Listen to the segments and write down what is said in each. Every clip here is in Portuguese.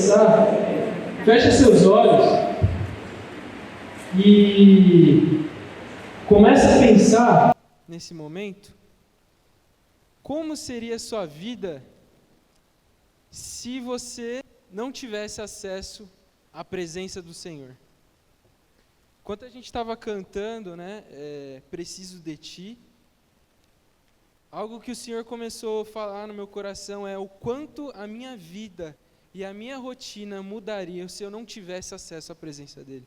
pensar, fecha seus olhos e começa a pensar nesse momento, como seria a sua vida se você não tivesse acesso à presença do Senhor. Enquanto a gente estava cantando, né, Preciso de Ti, algo que o Senhor começou a falar no meu coração é o quanto a minha vida e a minha rotina mudariam se eu não tivesse acesso à presença dEle.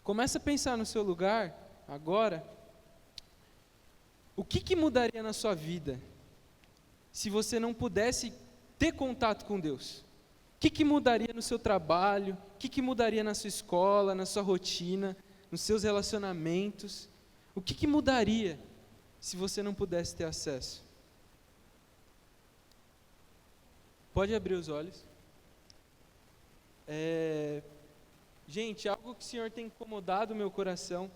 Começa a pensar no seu lugar, agora, o que mudaria na sua vida se você não pudesse ter contato com Deus? O que mudaria no seu trabalho? O que mudaria na sua escola, na sua rotina, nos seus relacionamentos? O que mudaria se você não pudesse ter acesso? Pode abrir os olhos. Gente, algo que o Senhor tem incomodado o meu coração,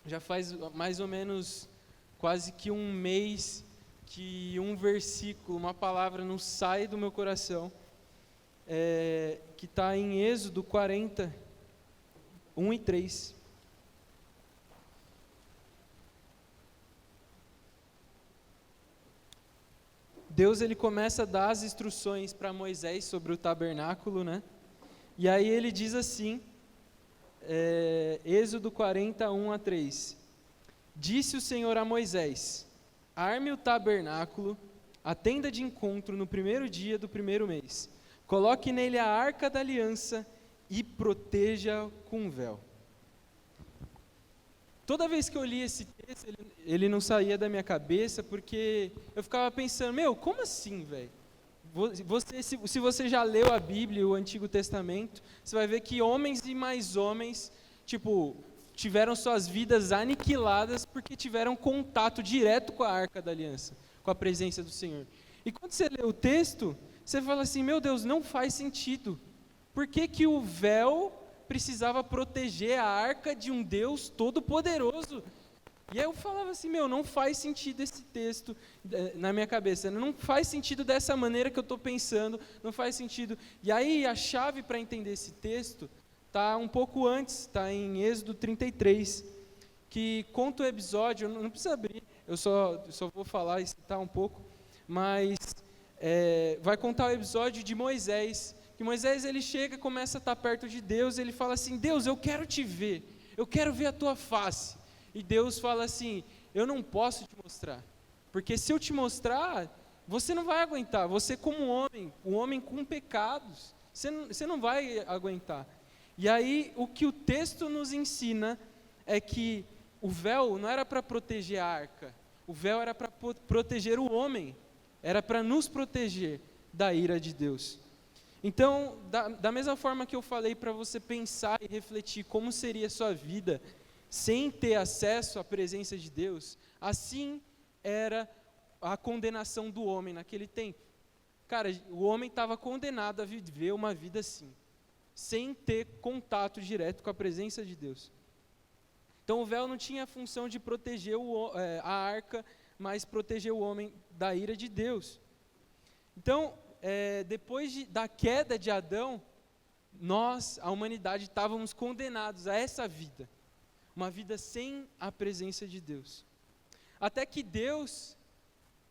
já faz mais ou menos quase que um mês que um versículo, uma palavra não sai do meu coração, que está em Êxodo 40, 1 e 3. Deus ele começa a dar as instruções para Moisés sobre o tabernáculo, né? E aí ele diz assim, Êxodo 40, 1 a 3. Disse o Senhor a Moisés: arme o tabernáculo, a tenda de encontro no primeiro dia do primeiro mês. Coloque nele a arca da aliança e proteja com um véu. Toda vez que eu li esse texto, ele não saía da minha cabeça, porque eu ficava pensando, como assim, velho? Se você já leu a Bíblia e o Antigo Testamento, você vai ver que homens e mais homens, tiveram suas vidas aniquiladas porque tiveram contato direto com a Arca da Aliança, com a presença do Senhor. E quando você lê o texto, você fala assim, meu Deus, não faz sentido. Por que o véu precisava proteger a arca de um Deus todo-poderoso? E aí eu falava assim, não faz sentido esse texto na minha cabeça, não faz sentido dessa maneira que eu estou pensando, não faz sentido. E aí a chave para entender esse texto está um pouco antes, está em Êxodo 33, que conta o episódio, não precisa abrir, eu só vou falar e citar um pouco, mas vai contar o episódio de Moisés, que Moisés ele chega, começa a estar perto de Deus, ele fala assim, Deus, eu quero te ver, eu quero ver a tua face. E Deus fala assim, eu não posso te mostrar, porque se eu te mostrar, você não vai aguentar, você como um homem com pecados, você não vai aguentar. E aí o que o texto nos ensina é que o véu não era para proteger a arca, o véu era para proteger o homem, era para nos proteger da ira de Deus. Então, da mesma forma que eu falei para você pensar e refletir como seria a sua vida sem ter acesso à presença de Deus, assim era a condenação do homem naquele tempo. Cara, o homem estava condenado a viver uma vida assim, sem ter contato direto com a presença de Deus. Então o véu não tinha a função de proteger a arca, mas proteger o homem da ira de Deus. Então, depois da queda de Adão, nós, a humanidade, estávamos condenados a essa vida, uma vida sem a presença de Deus. Até que Deus,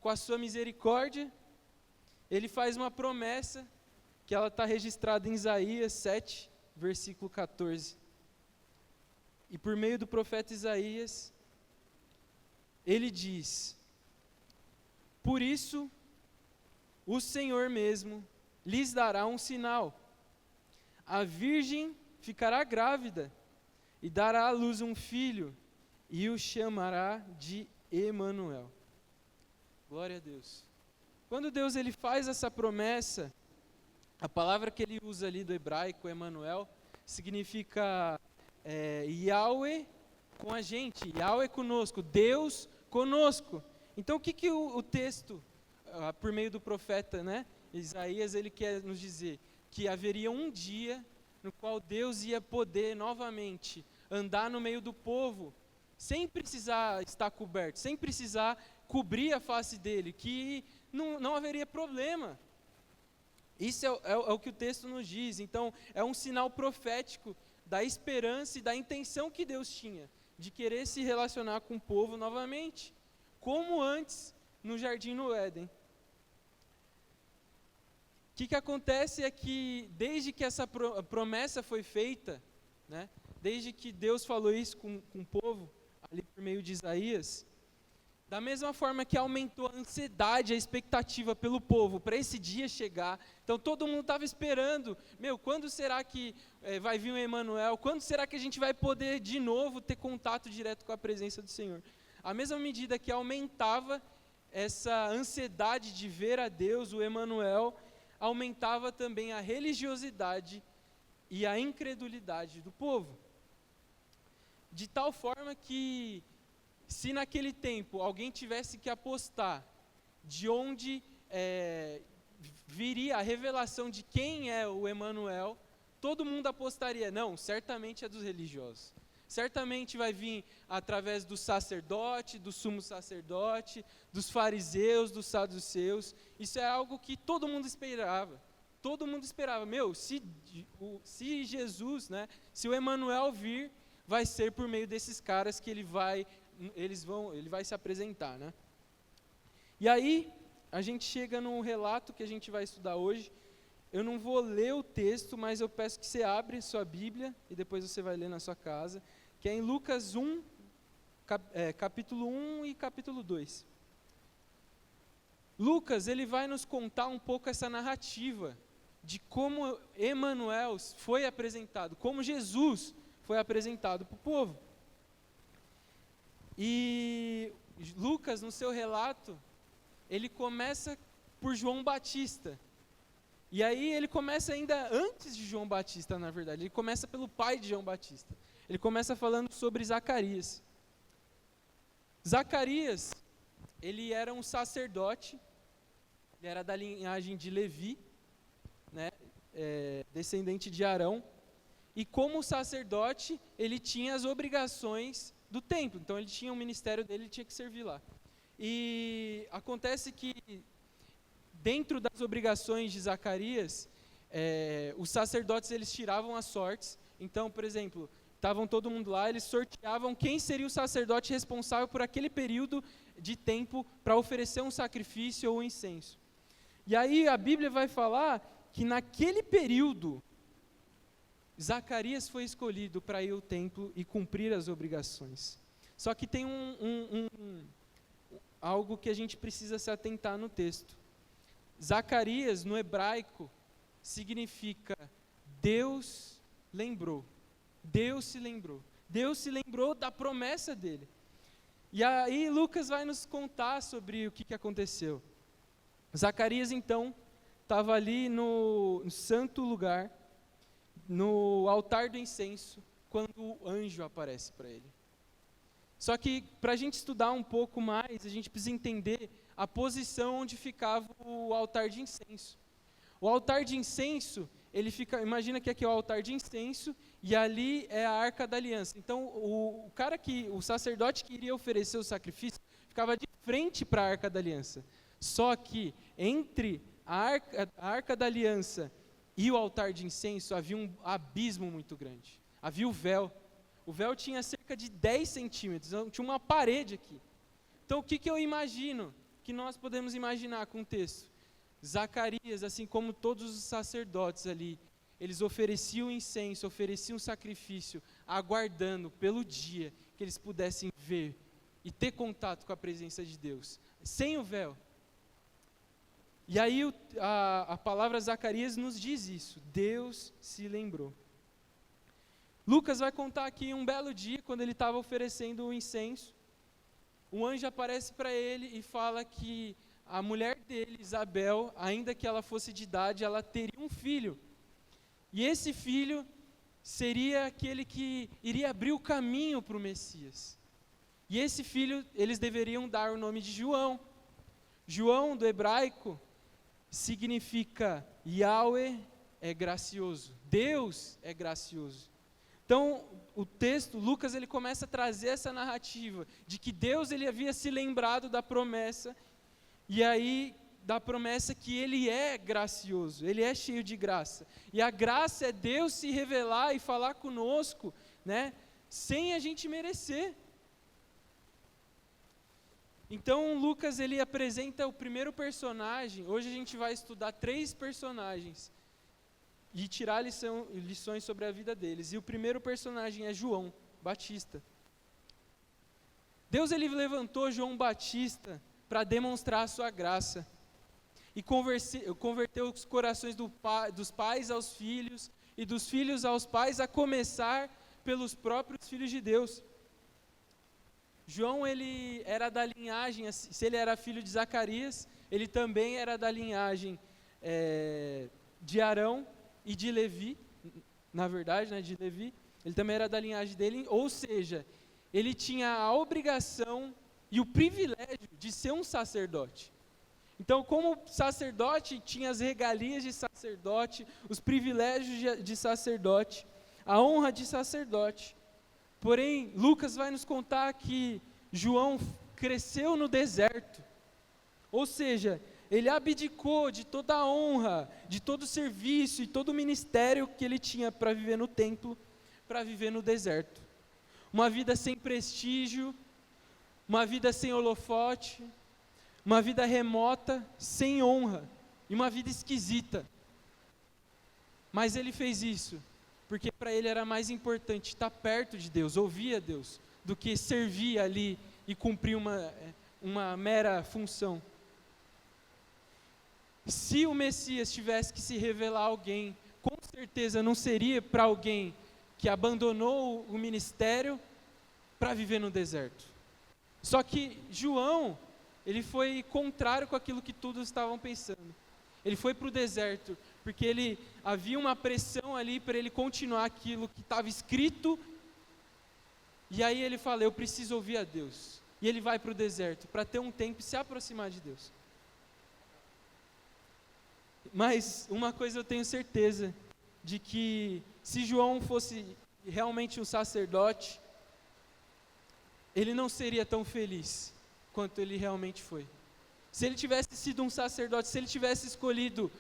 com a sua misericórdia, Ele faz uma promessa, que ela está registrada em Isaías 7, versículo 14. E por meio do profeta Isaías, ele diz: por isso, o Senhor mesmo lhes dará um sinal. A virgem ficará grávida e dará à luz um filho e o chamará de Emanuel. Glória a Deus. Quando Deus ele faz essa promessa, a palavra que ele usa ali do hebraico, Emanuel, significa Yahweh com a gente, Yahweh conosco, Deus conosco. Então o que o texto, por meio do profeta, né, Isaías, ele quer nos dizer? Que haveria um dia no qual Deus ia poder novamente andar no meio do povo, sem precisar estar coberto, sem precisar cobrir a face dele, que não haveria problema. Isso é o que o texto nos diz. Então, é um sinal profético da esperança e da intenção que Deus tinha de querer se relacionar com o povo novamente, como antes no jardim no Éden. O que acontece é que, desde que essa promessa foi feita, né, desde que Deus falou isso com o povo, ali por meio de Isaías, da mesma forma que aumentou a ansiedade, a expectativa pelo povo para esse dia chegar, então todo mundo estava esperando, quando será que vai vir o Emanuel? Quando será que a gente vai poder de novo ter contato direto com a presença do Senhor? À mesma medida que aumentava essa ansiedade de ver a Deus, o Emanuel, aumentava também a religiosidade e a incredulidade do povo. De tal forma que, se naquele tempo alguém tivesse que apostar de onde viria a revelação de quem é o Emanuel, todo mundo apostaria, não, certamente é dos religiosos. Certamente vai vir através do sacerdote, do sumo sacerdote, dos fariseus, dos saduceus. Isso é algo que todo mundo esperava. Todo mundo esperava, se Jesus, né, se o Emanuel vir, vai ser por meio desses caras que ele vai se apresentar, né? E aí, a gente chega num relato que a gente vai estudar hoje. Eu não vou ler o texto, mas eu peço que você abra sua Bíblia, e depois você vai ler na sua casa, que é em Lucas 1, capítulo 1 e capítulo 2. Lucas, ele vai nos contar um pouco essa narrativa de como Emanuel foi apresentado, como Jesus foi apresentado para o povo. E Lucas, no seu relato, ele começa por João Batista. E aí ele começa ainda antes de João Batista, na verdade. Ele começa pelo pai de João Batista. Ele começa falando sobre Zacarias. Zacarias, ele era um sacerdote, ele era da linhagem de Levi, né, descendente de Arão. E como sacerdote, ele tinha as obrigações do templo. Então ele tinha o ministério dele, ele tinha que servir lá. E acontece que, dentro das obrigações de Zacarias, os sacerdotes, eles tiravam as sortes. Então, por exemplo, estavam todo mundo lá, eles sorteavam quem seria o sacerdote responsável por aquele período de tempo para oferecer um sacrifício ou um incenso. E aí a Bíblia vai falar que naquele período, Zacarias foi escolhido para ir ao templo e cumprir as obrigações. Só que tem algo que a gente precisa se atentar no texto. Zacarias, no hebraico, significa Deus lembrou. Deus se lembrou. Deus se lembrou da promessa dele. E aí Lucas vai nos contar sobre o que aconteceu. Zacarias, então, estava ali no santo lugar, no altar do incenso, quando o anjo aparece para ele. Só que, para a gente estudar um pouco mais, a gente precisa entender a posição onde ficava o altar de incenso. O altar de incenso, ele fica, imagina que aqui é o altar de incenso, e ali é a Arca da Aliança. Então, o sacerdote que iria oferecer o sacrifício, ficava de frente para a Arca da Aliança. Só que, entre a Arca da Aliança e o altar de incenso, havia um abismo muito grande. Havia o véu. O véu tinha cerca de 10 centímetros, então tinha uma parede aqui. Então, o que eu imagino, que nós podemos imaginar com o texto? Zacarias, assim como todos os sacerdotes ali, eles ofereciam incenso, ofereciam sacrifício, aguardando pelo dia que eles pudessem ver e ter contato com a presença de Deus, sem o véu. E aí a palavra Zacarias nos diz isso, Deus se lembrou. Lucas vai contar aqui um belo dia, quando ele estava oferecendo o incenso, um anjo aparece para ele e fala que a mulher dele, Isabel, ainda que ela fosse de idade, ela teria um filho. E esse filho seria aquele que iria abrir o caminho para o Messias. E esse filho, eles deveriam dar o nome de João. João, do hebraico, significa Yahweh é gracioso, Deus é gracioso. Então, o texto, Lucas, ele começa a trazer essa narrativa de que Deus, ele havia se lembrado da promessa, e aí da promessa que ele é gracioso, ele é cheio de graça. E a graça é Deus se revelar e falar conosco, né, sem a gente merecer. Então Lucas ele apresenta o primeiro personagem. Hoje a gente vai estudar 3 personagens e tirar lições sobre a vida deles. E o primeiro personagem é João Batista. Deus ele levantou João Batista para demonstrar a sua graça e converteu os corações dos pais aos filhos e dos filhos aos pais, a começar pelos próprios filhos de Deus. João ele era da linhagem, se ele era filho de Zacarias, ele também era da linhagem de Arão e de Levi, na verdade, né, de Levi. Ele também era da linhagem dele, ou seja, ele tinha a obrigação e o privilégio de ser um sacerdote. Então, como sacerdote, tinha as regalias de sacerdote, os privilégios de sacerdote, a honra de sacerdote. Porém, Lucas vai nos contar que João cresceu no deserto, ou seja, ele abdicou de toda a honra, de todo o serviço e todo o ministério que ele tinha para viver no templo, para viver no deserto. Uma vida sem prestígio, uma vida sem holofote, uma vida remota, sem honra, e uma vida esquisita. Mas ele fez isso porque para ele era mais importante estar perto de Deus, ouvir a Deus, do que servir ali e cumprir uma mera função. Se o Messias tivesse que se revelar a alguém, com certeza não seria para alguém que abandonou o ministério para viver no deserto. Só que João, ele foi contrário com aquilo que todos estavam pensando. Ele foi para o deserto, porque havia uma pressão ali para ele continuar aquilo que estava escrito, e aí ele fala, eu preciso ouvir a Deus. E ele vai para o deserto, para ter um tempo e se aproximar de Deus. Mas uma coisa eu tenho certeza, de que se João fosse realmente um sacerdote, ele não seria tão feliz quanto ele realmente foi. Se ele tivesse sido um sacerdote, se ele tivesse escolhido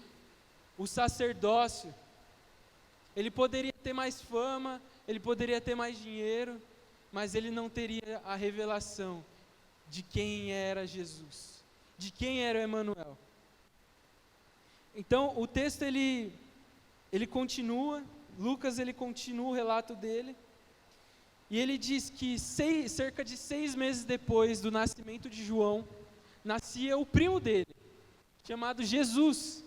o sacerdócio, ele poderia ter mais fama, ele poderia ter mais dinheiro, mas ele não teria a revelação de quem era Jesus, de quem era o Emanuel. Então o texto ele continua, Lucas ele continua o relato dele, e ele diz que cerca de 6 meses depois do nascimento de João, nascia o primo dele, chamado Jesus.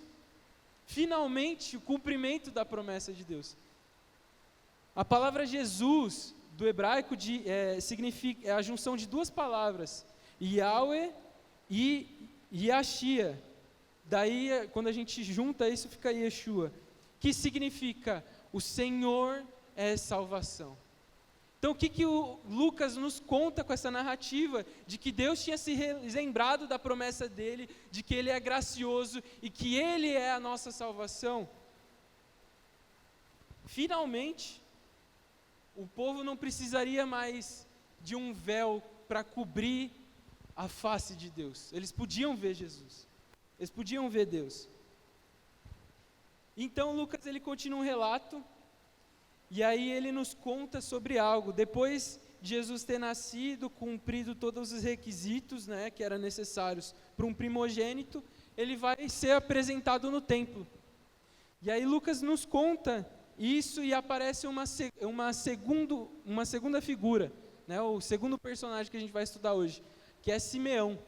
Finalmente, o cumprimento da promessa de Deus. A palavra Jesus, do hebraico, significa a junção de 2 palavras, Yahweh e Yashia. Daí, quando a gente junta isso, fica Yeshua, que significa o Senhor é salvação. Então, o que o Lucas nos conta com essa narrativa de que Deus tinha se lembrado da promessa dele, de que ele é gracioso e que ele é a nossa salvação? Finalmente, o povo não precisaria mais de um véu para cobrir a face de Deus. Eles podiam ver Jesus. Eles podiam ver Deus. Então, Lucas ele continua um relato. E aí ele nos conta sobre algo. Depois de Jesus ter nascido, cumprido todos os requisitos, né, que eram necessários para um primogênito, ele vai ser apresentado no templo. E aí Lucas nos conta isso e aparece uma segunda figura, né, o segundo personagem que a gente vai estudar hoje, que é Simeão.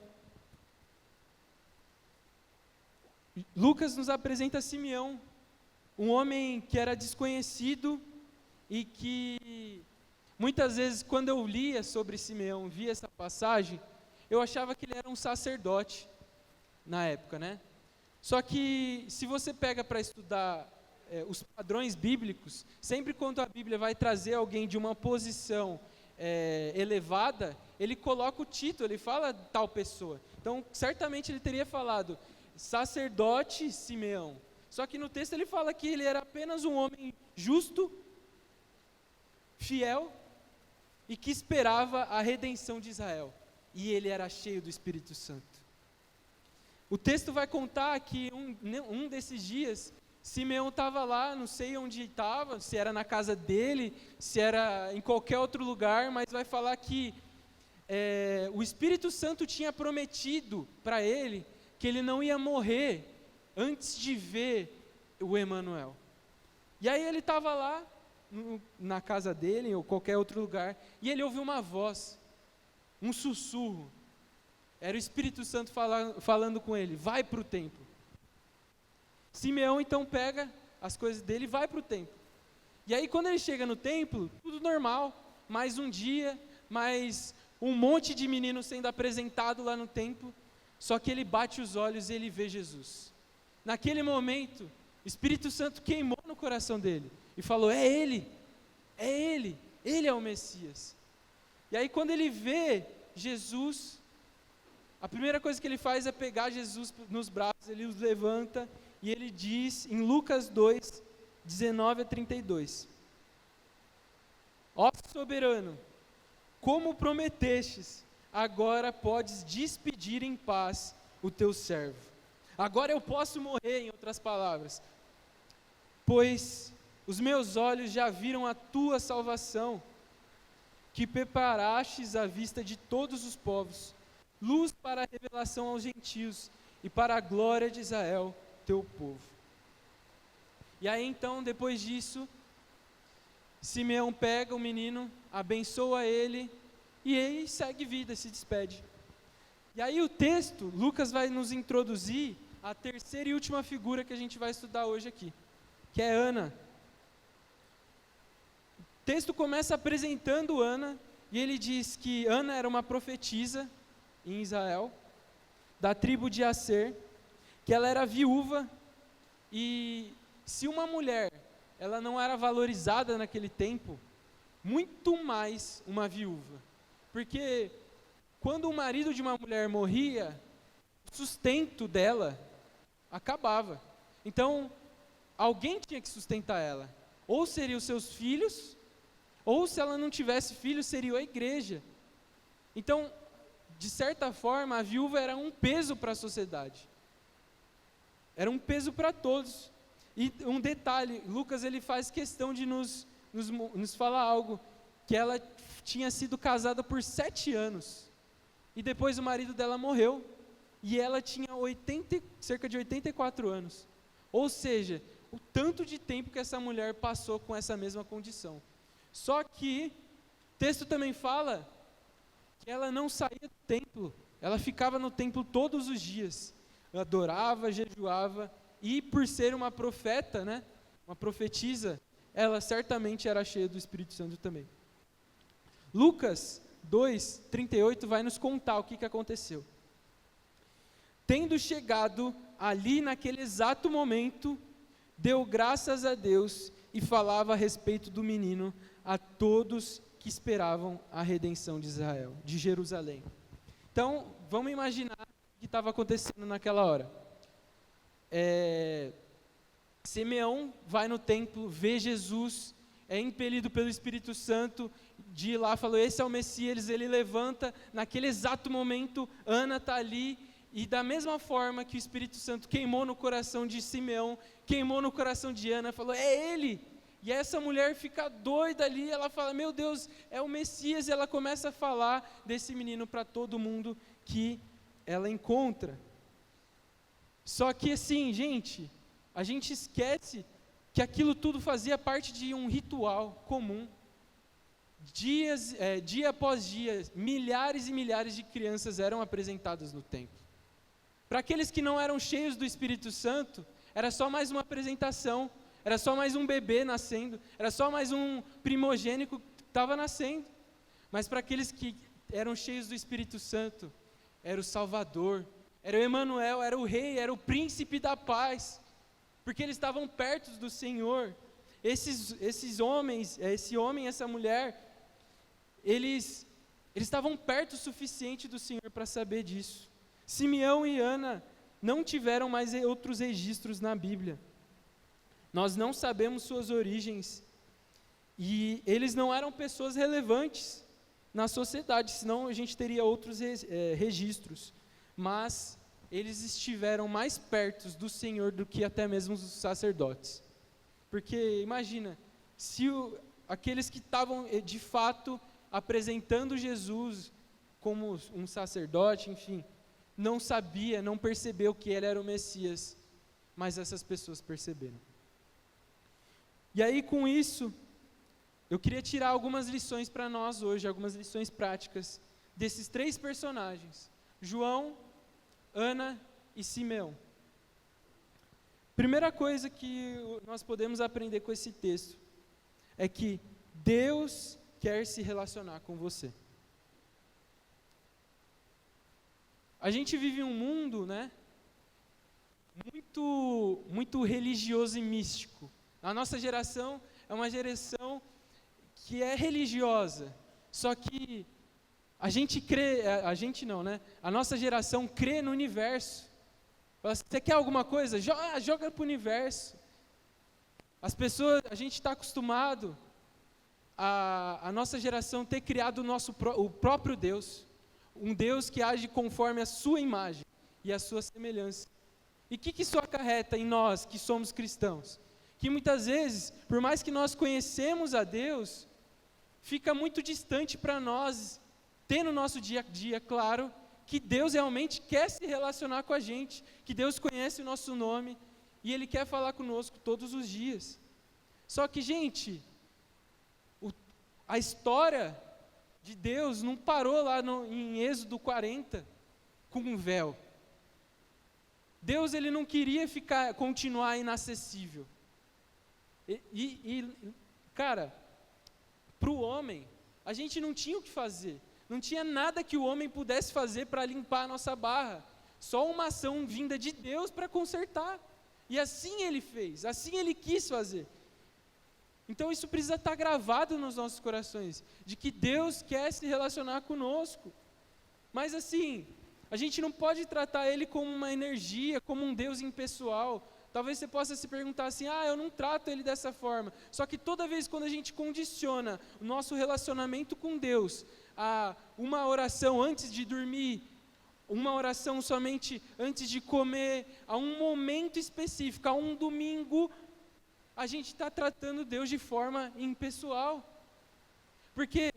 Lucas nos apresenta Simeão, um homem que era desconhecido, e que muitas vezes quando eu lia sobre Simeão, via essa passagem, eu achava que ele era um sacerdote na época, né? Só que se você pega para estudar os padrões bíblicos, sempre quando a Bíblia vai trazer alguém de uma posição elevada, ele coloca o título, ele fala tal pessoa. Então, certamente ele teria falado sacerdote Simeão. Só que no texto ele fala que ele era apenas um homem justo, fiel e que esperava a redenção de Israel. E ele era cheio do Espírito Santo. O texto vai contar que um desses dias, Simeão estava lá, não sei onde estava, se era na casa dele, se era em qualquer outro lugar, mas vai falar que o Espírito Santo tinha prometido para ele que ele não ia morrer antes de ver o Emanuel. E aí ele estava lá, na casa dele, ou qualquer outro lugar, e ele ouviu uma voz, um sussurro. Era o Espírito Santo falando com ele, vai para o templo. Simeão então pega as coisas dele e vai para o templo. E aí quando ele chega no templo, tudo normal, mais um dia, mais um monte de meninos sendo apresentado lá no templo, só que ele bate os olhos e ele vê Jesus. Naquele momento, o Espírito Santo queimou no coração dele e falou, é ele é o Messias. E aí quando ele vê Jesus, a primeira coisa que ele faz é pegar Jesus nos braços, ele os levanta e ele diz em Lucas 2, 19 a 32, ó soberano, como prometestes, agora podes despedir em paz o teu servo. Agora eu posso morrer, em outras palavras, pois os meus olhos já viram a tua salvação, que preparastes à vista de todos os povos, luz para a revelação aos gentios e para a glória de Israel, teu povo. E aí então, depois disso, Simeão pega o menino, abençoa ele, e ele segue vida, se despede. E aí o texto, Lucas vai nos introduzir a terceira e última figura que a gente vai estudar hoje aqui, que é Ana. O texto começa apresentando Ana, e ele diz que Ana era uma profetisa em Israel, da tribo de Aser, que ela era viúva, e se uma mulher, ela não era valorizada naquele tempo, muito mais uma viúva, porque quando o marido de uma mulher morria, o sustento dela acabava, então alguém tinha que sustentar ela, ou seriam os seus filhos, ou se ela não tivesse filhos, seria a igreja. Então, de certa forma, a viúva era um peso para a sociedade, era um peso para todos. E um detalhe, Lucas ele faz questão de nos falar algo, que ela tinha sido casada por 7 anos, e depois o marido dela morreu, e ela tinha cerca de 84 anos, ou seja, o tanto de tempo que essa mulher passou com essa mesma condição. Só que o texto também fala que ela não saía do templo, ela ficava no templo todos os dias, adorava, jejuava, e por ser uma profeta, né, uma profetisa, ela certamente era cheia do Espírito Santo também. Lucas 2, 38 vai nos contar o que aconteceu. Tendo chegado ali naquele exato momento, deu graças a Deus e falava a respeito do menino a todos que esperavam a redenção de Israel, de Jerusalém. Então, vamos imaginar o que estava acontecendo naquela hora. Simeão vai no templo, vê Jesus, é impelido pelo Espírito Santo de ir lá, falou, esse é o Messias, ele levanta, naquele exato momento, Ana está ali, e da mesma forma que o Espírito Santo queimou no coração de Simeão, queimou no coração de Ana, falou, é ele, e essa mulher fica doida ali, ela fala, meu Deus, é o Messias, e ela começa a falar desse menino para todo mundo que ela encontra. Só que assim, gente, a gente esquece que aquilo tudo fazia parte de um ritual comum. Dia após dia, milhares e milhares de crianças eram apresentadas no templo. Para aqueles que não eram cheios do Espírito Santo, era só mais uma apresentação, era só mais um bebê nascendo, era só mais um primogênito que estava nascendo. Mas para aqueles que eram cheios do Espírito Santo, era o Salvador, era o Emanuel, era o Rei, era o Príncipe da Paz, porque eles estavam perto do Senhor. Esses homens, esse homem e essa mulher, eles estavam perto o suficiente do Senhor para saber disso. Simeão e Ana não tiveram mais outros registros na Bíblia. Nós não sabemos suas origens, e eles não eram pessoas relevantes na sociedade, senão a gente teria outros registros. Mas eles estiveram mais perto do Senhor do que até mesmo os sacerdotes. Porque imagina, se aqueles que estavam de fato apresentando Jesus como um sacerdote, enfim, não sabia, não percebeu que ele era o Messias, mas essas pessoas perceberam. E aí com isso, eu queria tirar algumas lições para nós hoje, algumas lições práticas desses 3 personagens, João, Ana e Simeão. Primeira coisa que nós podemos aprender com esse texto é que Deus quer se relacionar com você. A gente vive um mundo, né, muito religioso e místico. A nossa geração é uma geração que é religiosa, só que a gente crê, a gente não, né? A nossa geração crê no universo. Você quer alguma coisa? Joga para o universo. As pessoas, a gente está acostumado a nossa geração ter criado o próprio Deus. Um Deus que age conforme a sua imagem e a sua semelhança. E o que isso acarreta em nós que somos cristãos? Que muitas vezes, por mais que nós conhecemos a Deus, fica muito distante para nós ter no nosso dia a dia, claro, que Deus realmente quer se relacionar com a gente, que Deus conhece o nosso nome e Ele quer falar conosco todos os dias. Só que, gente, a história de Deus não parou lá em Êxodo 40 com um véu. Deus, Ele não queria continuar inacessível. Cara, para o homem, a gente não tinha o que fazer. Não tinha nada que o homem pudesse fazer para limpar a nossa barra. Só uma ação vinda de Deus para consertar. E assim Ele fez, assim Ele quis fazer. Então isso precisa estar gravado nos nossos corações, de que Deus quer se relacionar conosco. Mas assim, a gente não pode tratar Ele como uma energia, como um Deus impessoal. Talvez você possa se perguntar assim, eu não trato Ele dessa forma. Só que toda vez quando a gente condiciona o nosso relacionamento com Deus a uma oração antes de dormir, uma oração somente antes de comer, a um momento específico, a um domingo, a gente está tratando Deus de forma impessoal. Porque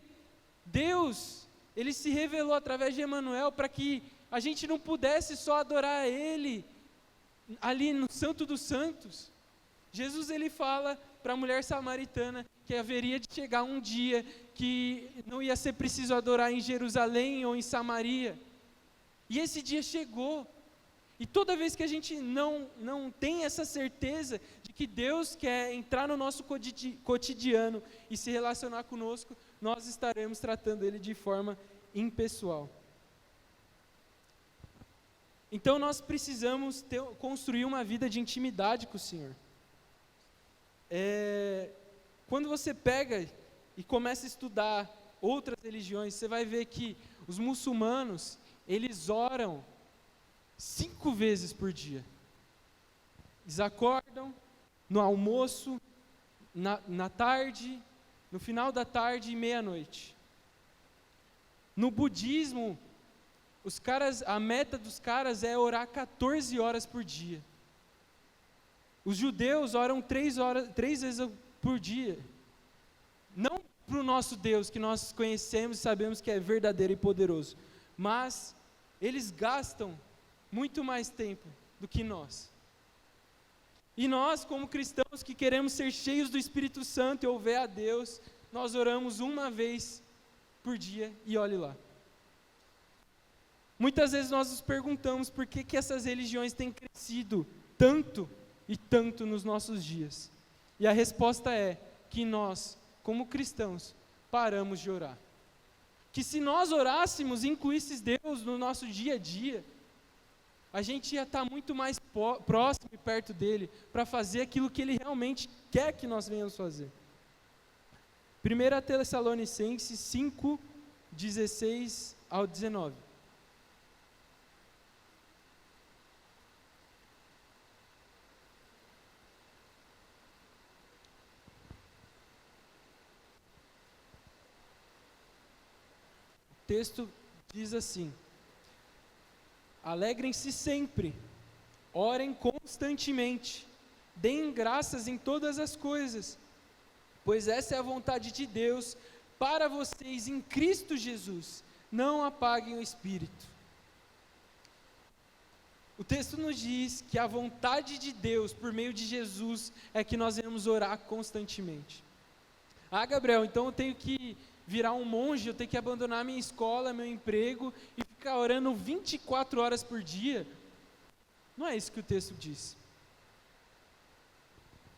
Deus, Ele se revelou através de Emanuel para que a gente não pudesse só adorar Ele ali no Santo dos Santos. Jesus, Ele fala para a mulher samaritana que haveria de chegar um dia que não ia ser preciso adorar em Jerusalém ou em Samaria. E esse dia chegou. E toda vez que a gente não tem essa certeza de que Deus quer entrar no nosso cotidiano e se relacionar conosco, nós estaremos tratando Ele de forma impessoal. Então nós precisamos construir uma vida de intimidade com o Senhor. Quando você pega e começa a estudar outras religiões, você vai ver que os muçulmanos, eles oram 5 vezes por dia. Eles acordam no almoço, na tarde, no final da tarde e meia-noite. No budismo, a meta dos caras é orar 14 horas por dia. Os judeus oram 3 vezes por dia. Não para o nosso Deus, que nós conhecemos e sabemos que é verdadeiro e poderoso, mas eles gastam muito mais tempo do que nós. E nós, como cristãos que queremos ser cheios do Espírito Santo e ouvir a Deus, nós oramos 1 vez por dia e olhe lá. Muitas vezes nós nos perguntamos por que essas religiões têm crescido tanto e tanto nos nossos dias. E a resposta é que nós, como cristãos, paramos de orar. Que se nós orássemos e incluíssemos Deus no nosso dia a dia, a gente ia estar muito mais próximo e perto dEle para fazer aquilo que Ele realmente quer que nós venhamos fazer. 1 Tessalonicenses 5, 16 ao 19. O texto diz assim: Alegrem-se sempre, orem constantemente, deem graças em todas as coisas, pois essa é a vontade de Deus para vocês em Cristo Jesus. Não apaguem o espírito. O texto nos diz que a vontade de Deus por meio de Jesus é que nós devemos orar constantemente. Ah, Gabriel, então eu tenho que virar um monge, eu tenho que abandonar minha escola, meu emprego e ficar orando 24 horas por dia? Não é isso que o texto diz.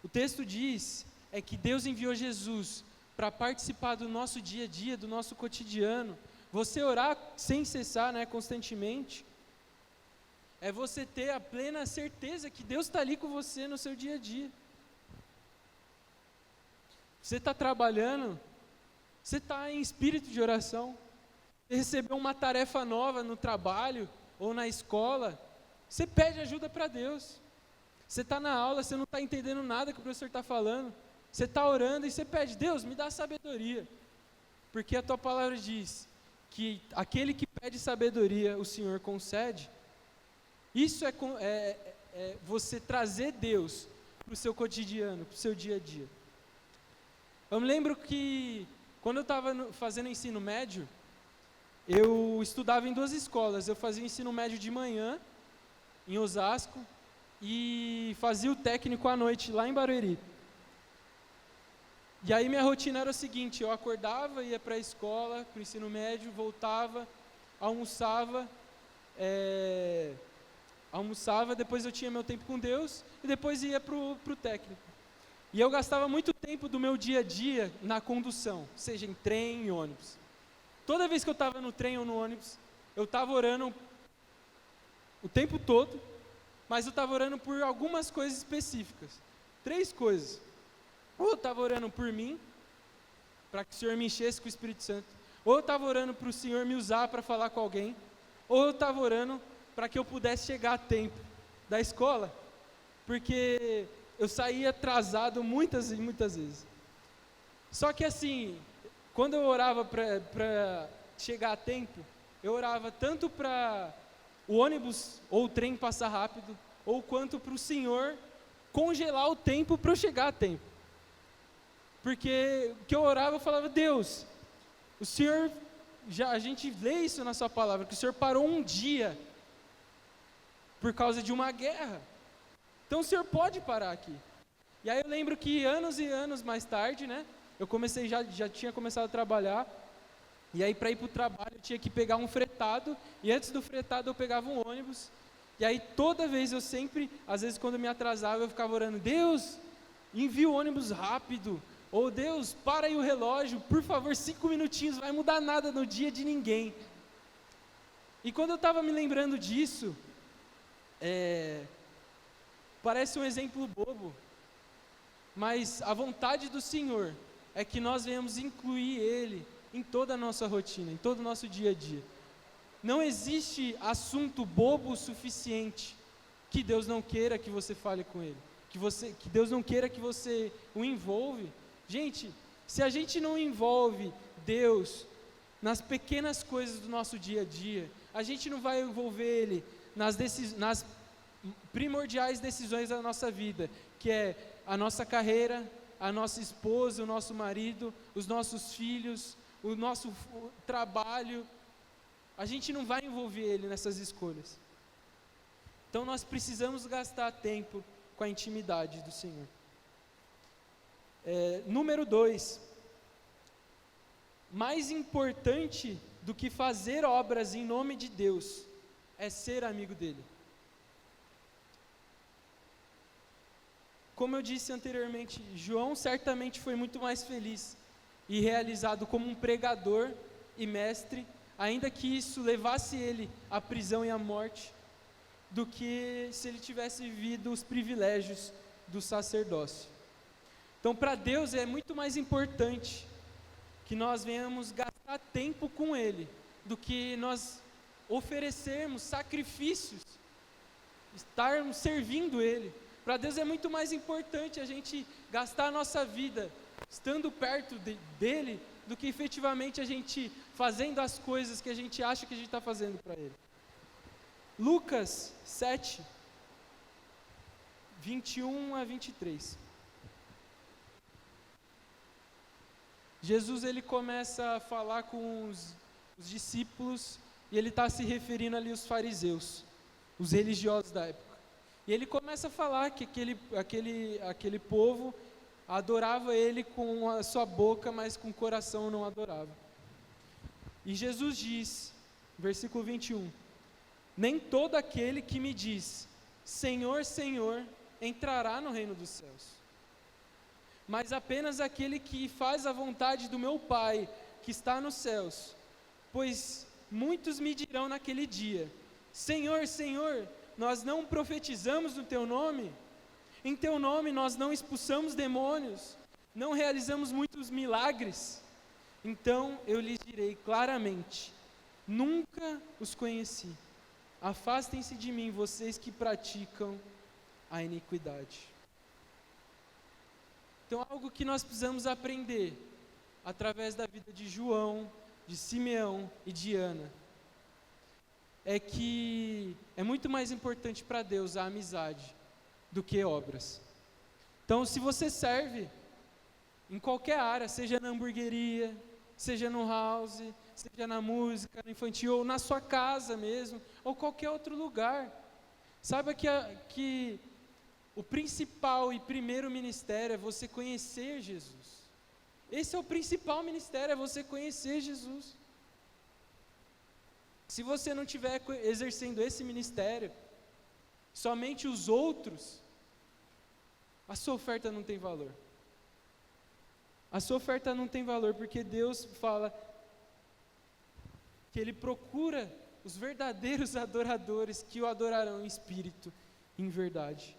O texto diz é que Deus enviou Jesus para participar do nosso dia a dia, do nosso cotidiano. Você orar sem cessar, né, constantemente, é você ter a plena certeza que Deus está ali com você no seu dia a dia. Você está trabalhando, você está em espírito de oração, você recebeu uma tarefa nova no trabalho ou na escola, você pede ajuda para Deus. Você está na aula, você não está entendendo nada que o professor está falando, você está orando e você pede, Deus, me dá sabedoria, porque a tua palavra diz que aquele que pede sabedoria, o Senhor concede. Isso é você trazer Deus para o seu cotidiano, para o seu dia a dia. Eu me lembro que, quando eu estava fazendo ensino médio, eu estudava em 2 escolas. Eu fazia ensino médio de manhã, em Osasco, e fazia o técnico à noite, lá em Barueri. E aí minha rotina era o seguinte, eu acordava, ia para a escola, para o ensino médio, voltava, almoçava, depois eu tinha meu tempo com Deus, e depois ia para o técnico. E eu gastava muito tempo do meu dia a dia na condução, seja em trem, em ônibus. Toda vez que eu estava no trem ou no ônibus, eu estava orando o tempo todo, mas eu estava orando por algumas coisas específicas. 3 coisas. Ou eu estava orando por mim, para que o Senhor me enchesse com o Espírito Santo. Ou eu estava orando para o Senhor me usar para falar com alguém. Ou eu estava orando para que eu pudesse chegar a tempo da escola. Porque eu saía atrasado muitas e muitas vezes. Só que assim, quando eu orava para chegar a tempo, eu orava tanto para o ônibus ou o trem passar rápido, ou quanto para o Senhor congelar o tempo para eu chegar a tempo. Porque o que eu orava, eu falava, Deus, o Senhor, a gente lê isso na sua palavra, que o Senhor parou um dia por causa de uma guerra. Então o Senhor pode parar aqui. E aí eu lembro que anos e anos mais tarde, né, eu comecei, já tinha começado a trabalhar, e aí para ir para o trabalho eu tinha que pegar um fretado, e antes do fretado eu pegava um ônibus, e aí toda vez eu sempre, às vezes quando eu me atrasava, eu ficava orando, Deus, envia o ônibus rápido, ou Deus, para aí o relógio, por favor, 5 minutinhos, vai mudar nada no dia de ninguém. E quando eu estava me lembrando disso, parece um exemplo bobo, mas a vontade do Senhor é que nós venhamos incluir Ele em toda a nossa rotina, em todo o nosso dia a dia. Não existe assunto bobo o suficiente que Deus não queira que você fale com Ele, que Deus não queira que você o envolve. Gente, se a gente não envolve Deus nas pequenas coisas do nosso dia a dia, a gente não vai envolver Ele nas primordiais decisões da nossa vida, que é a nossa carreira, a nossa esposa, o nosso marido, os nossos filhos, o nosso trabalho. A gente não vai envolver Ele nessas escolhas. Então nós precisamos gastar tempo com a intimidade do Senhor. Número 2, mais importante do que fazer obras em nome de Deus, é ser amigo dEle. Como eu disse anteriormente, João certamente foi muito mais feliz e realizado como um pregador e mestre, ainda que isso levasse ele à prisão e à morte, do que se ele tivesse vivido os privilégios do sacerdócio. Então, para Deus é muito mais importante que nós venhamos gastar tempo com Ele, do que nós oferecermos sacrifícios, estarmos servindo Ele. Para Deus é muito mais importante a gente gastar a nossa vida estando perto dEle, do que efetivamente a gente fazendo as coisas que a gente acha que a gente está fazendo para Ele. Lucas 7, 21 a 23. Jesus ele começa a falar com os discípulos e ele está se referindo ali aos fariseus, os religiosos da época. E ele começa a falar que aquele povo adorava ele com a sua boca, mas com o coração não adorava. E Jesus diz, versículo 21, nem todo aquele que me diz, Senhor, Senhor, entrará no reino dos céus, mas apenas aquele que faz a vontade do meu Pai, que está nos céus. Pois muitos me dirão naquele dia, Senhor, Senhor, nós não profetizamos no teu nome? Em teu nome nós não expulsamos demônios, não realizamos muitos milagres? Então eu lhes direi claramente, nunca os conheci. Afastem-se de mim, vocês que praticam a iniquidade. Então, algo que nós precisamos aprender, através da vida de João, de Simeão e de Ana, é que é muito mais importante para Deus a amizade do que obras. Então, se você serve em qualquer área, seja na hamburgueria, seja no house, seja na música, no infantil, ou na sua casa mesmo, ou qualquer outro lugar, saiba que o principal e primeiro ministério é você conhecer Jesus. Esse é o principal ministério, é você conhecer Jesus. Se você não estiver exercendo esse ministério, somente os outros, a sua oferta não tem valor. A sua oferta não tem valor porque Deus fala que Ele procura os verdadeiros adoradores que o adorarão em espírito e em verdade.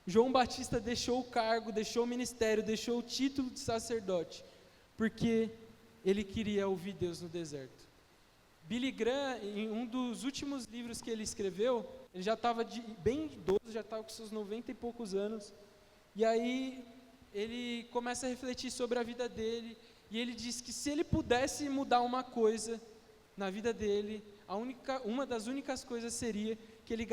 João Batista deixou o cargo, deixou o ministério, deixou o título de sacerdote, porque ele queria ouvir Deus no deserto. Billy Graham, em um dos últimos livros que ele escreveu, ele já estava bem idoso, já estava com seus 90 e poucos anos, e aí ele começa a refletir sobre a vida dele, e ele diz que se ele pudesse mudar uma coisa na vida dele, uma das únicas coisas seria que ele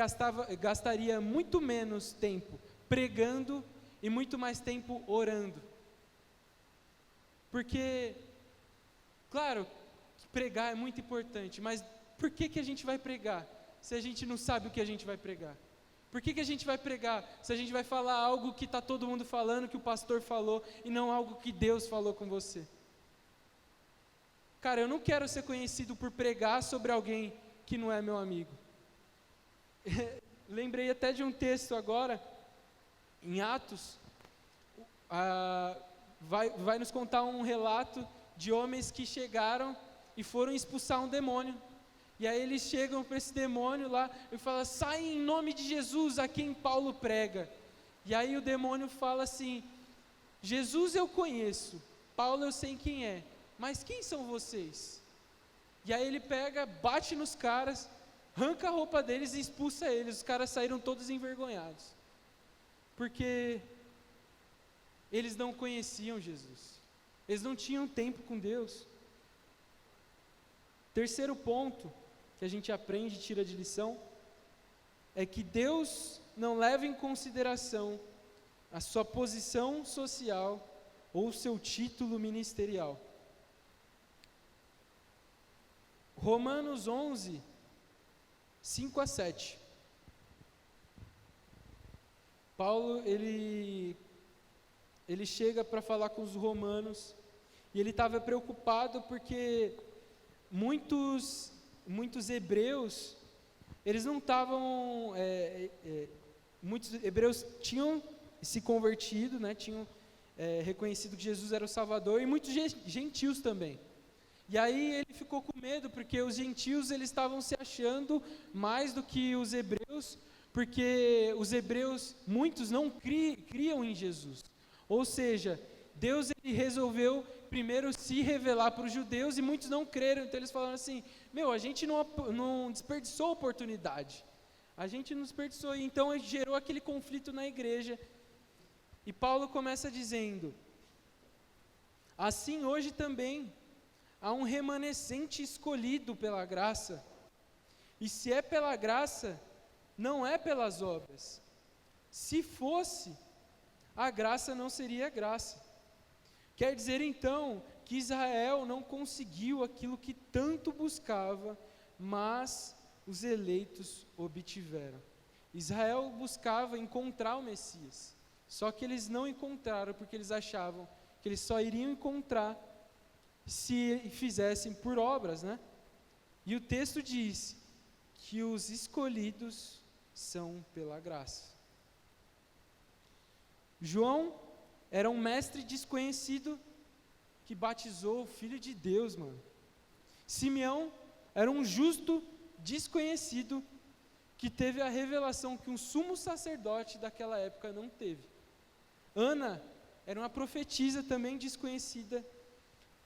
gastaria muito menos tempo pregando e muito mais tempo orando. Porque, claro, pregar é muito importante, mas por que a gente vai pregar se a gente não sabe o que a gente vai pregar? Por que a gente vai pregar se a gente vai falar algo que está todo mundo falando, que o pastor falou, e não algo que Deus falou com você? Cara, eu não quero ser conhecido por pregar sobre alguém que não é meu amigo. Lembrei até de um texto agora, em Atos, vai nos contar um relato de homens que chegaram e foram expulsar um demônio. E aí eles chegam para esse demônio lá e falam, sai em nome de Jesus, a quem Paulo prega. E aí o demônio fala assim, Jesus eu conheço, Paulo eu sei quem é, mas quem são vocês? E aí ele pega, bate nos caras, arranca a roupa deles e expulsa eles. Os caras saíram todos envergonhados, porque eles não conheciam Jesus, eles não tinham tempo com Deus. Terceiro ponto que a gente aprende e tira de lição é que Deus não leva em consideração a sua posição social ou o seu título ministerial. Romanos 11, 5 a 7. Paulo, ele chega para falar com os romanos, e ele estava preocupado porque muitos hebreus, eles não estavam, muitos hebreus tinham se convertido, né, tinham reconhecido que Jesus era o Salvador, e muitos gentios também. E aí ele ficou com medo, porque os gentios eles estavam se achando mais do que os hebreus, porque os hebreus, muitos não criam em Jesus. Ou seja, Deus ele resolveu primeiro se revelar para os judeus e muitos não creram. Então eles falaram assim, a gente não desperdiçou a oportunidade. A gente não desperdiçou. E então gerou aquele conflito na igreja. E Paulo começa dizendo, assim hoje também há um remanescente escolhido pela graça, E se é pela graça, não é pelas obras. Se fosse, a graça não seria graça. Quer dizer então que Israel não conseguiu aquilo que tanto buscava, mas os eleitos obtiveram. Israel buscava encontrar o Messias, só que eles não encontraram porque eles achavam que eles só iriam encontrar se fizessem por obras, né? E o texto diz que os escolhidos são pela graça. João era um mestre desconhecido que batizou o Filho de Deus, mano. Simeão era um justo desconhecido que teve a revelação que um sumo sacerdote daquela época não teve. Ana era uma profetisa também desconhecida,